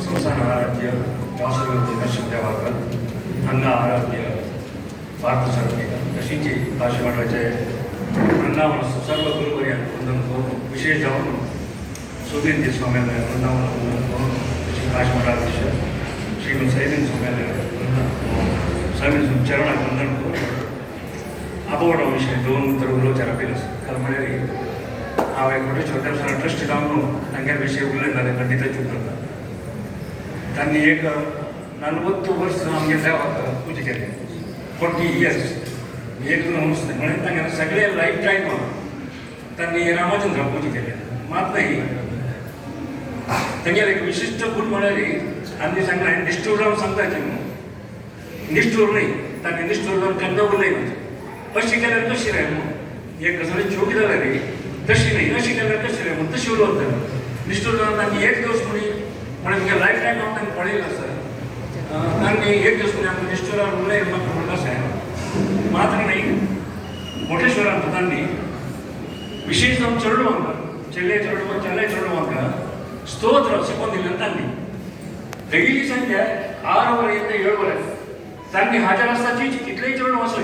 संस्थान आराध्य वासुदेव दर्शन देवाकर अण्णा आराध्य पार्थसारथी तशीची काशी मठाचे वृंदावन सर्व गुरुवर्य वंदन करून विशेष जाऊन सुधींद्र स्वाम्याला वृंदावन वंदन करून तशी काशी मठाधीश श्रीमंत सैदीन स्वाम्याला स्वामी चरणात वंदन करून आपोवडा विषय दोन तर उलोचार केलं कारण म्हणजे हांव एक मोठे छोट्या ट्रस्ट जावन तांच्या विशय उलयताले खंडित चित्रता तांणी एक 40 वर्स आमगे देवाक पूजा केली 40 इयर्स एक नुस म्हणजे तांगे सगळे लाईफ टाईम तांणी रामचंद्र पूजा केली मात नाही तांगेर एक विशिष्ट गुण म्हळ्यार आनी सांगला निष्ठूर रावन सांगताचे न्हू निष्ठूर नाही तांणी निष्ठूर जावन केन्ना उलयना अशी केल्यार कशी रे एक कसली चूक जाल्या रे तशी नाही अशी केल्यार कशी रे म्हणून तशी उलयता निष्ठूर जावन तांणी एक दिवस म्हणे तुमगे लायफ टायम हांव तांकां पळयलें आसा तांणी एक दिवस म्हणे आमकां निष्ठुरान उलय म्हाका म्हणून अशें मात्र नाही मोठेश्वरान तांणी विशेष जावन चेडवांक चेडले चेडवांक स्तोत्र शिकोवन दिलें तांणी डेली सांजे 6 वरां ते 7 वरां तांणी हाजर आसताची कितलेय चेडवां आसले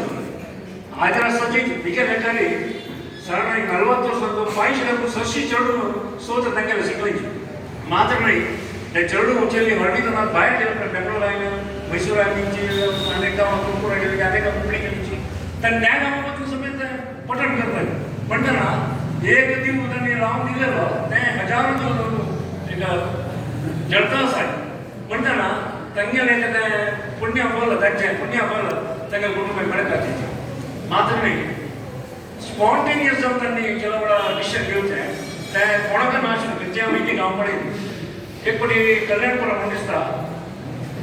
हाजर आसताची भिके लेखारी साधारण 40 वर्सांचो 500 चेडूं स्तोत्र तांगेले शिकयची मात्र नाही त्या चेडूं उचलली हळदी भायर गेले बेंगलोर आयले मैसूर आयलीची अनेक गांवां तुमकुरा गेली अनेक कुंपणी गेलीची तर त्या गांवांतून समेत पठण करतात म्हणटना एक दिवस तांणी लावन दिलेलो ते हजारो जळटा आसा म्हणटना तांगेले तें पुण्य फल तांचें पुण्य फल तांगे कुटुंब मेळटा मात्र नाही स्पॉन्टेनियस जावन तांणी केलो वेळा डिसिजन घेवचें तें कोणाक नाशिल्लें खंयच्या वयती गांव पळयली एक फावटी कल्याणपुरा म्हूण दिसता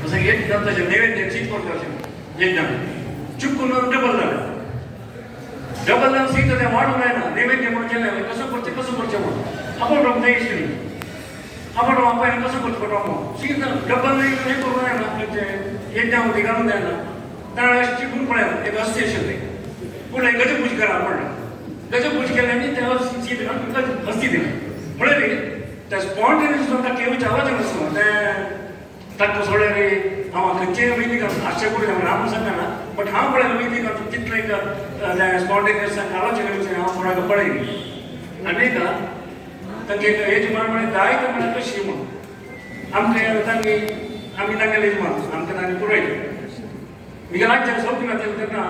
तसो एक जावन ताचें नैवेद्य सीत करपाचें एक जाण चुकून डबल जावन सीत तें वाडूंक जायना नैवेद्य म्हणून केलें कसो करचें म्हणून आपण रोंक जाय आशिल्ली आपण बापायन कसो करचो पडटा सीत डबल हें करूंक जायना खंयचें एक जावन ती घालूंक जायना ताणें अशें चिकून पळयलें एक अस्ती आशिल्ली पूण गजपूज करा म्हणलें गजपूज केल्यानी त्या सीत घालून हस्ती दिली म्हळ्यार त्या स्पॉन्टेनियस ताका केव्हाच आवाज नासलो तें ताका सोडल्यार हांव खंयचेय वैदीक आश्चर्य करून राम सांगना बट हांव पळयलें वैदीक चित्र एक स्पॉन्टेनियस आलोचना विशय हांव कोणाक पळयली आनीक तांचे यजमान म्हळ्यार जायते म्हळ्यार कशी म्हणून आमी तांगेले यजमान आमकां तांणी पुरयलें मिगेलाच्या सौकिनाचेर तेन्ना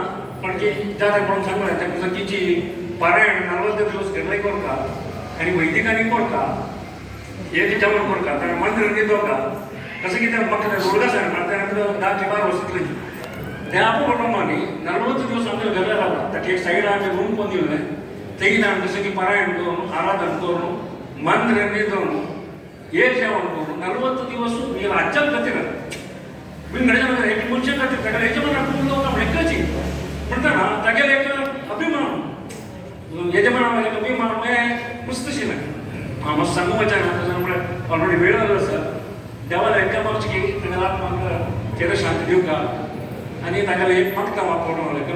पणकी जाता म्हणून सांगलें ताका सतीची पारायण 40 दिवस घडलय करता आनी वैदिकांनी करता एक जेवण करता ताणें मंत्र न्हिदोका कसं कितें म्हाका रोडगासा मारता 10-12 वर्सांतली त्या कुटुंबांनी 40 दिवस आमच्या घरा रावला ताका एक सायडा आमी रूम पण दिल्लें थंय आमी जशें की पारायण करून आराधन करून मंत्र न्हिदोवन एक जेवण करून 40 दिवस मी राज्यात खातीर मी घडये एक मनशा खातीर ताका यजमानाक खूब लोक हेकची म्हणटना तागेले एक अभिमान यजमानाक एक अभिमान हें पुस्तशिलें हांव मातसो सांगूंक वचना म्हळ्यार ऑलरेडी वेळ जालो आसा देवाला हेका मागचें की तागेले आत्माक चेर शांती दिवका आनी तागेले एक मागता वापरून म्हळ्यार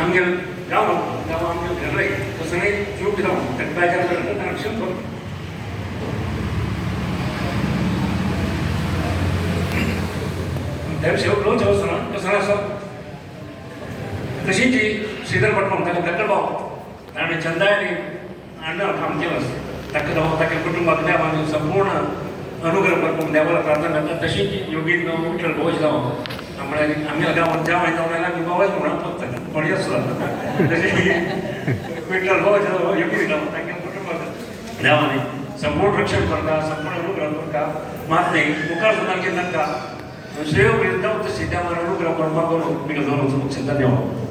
आमगेले गांव आमगेले घर तसो न्ही चूक जावन ताका बेजार करता ताणें रक्षण करता त्या शेवट लोच वचना कसं आसा तशीच श्रीधर भट ताका धाकटो भाव ताणें चंदायनी अण्णा काम केलं ताका ताच्या कुटुंबाक देवान संपूर्ण अनुग्रह करपाक देवाला प्रार्थना करता तशीच योगीन विठ्ठल भोज जावं म्हळ्यार आमी गांवांत जेवण जावं जाल्यार आमी बाबाच म्हणून फक्त कोणी आसलो तशें विठ्ठल भोज योगीन जावं ताच्या कुटुंबाक देवानी संपूर्ण रक्षण करता संपूर्ण अनुग्रह करता मात न्ही मुखार सुद्दां केलं तांकां श्रेय जावं तशी देवान अनुग्रह करपाक करून मी धन्यवाद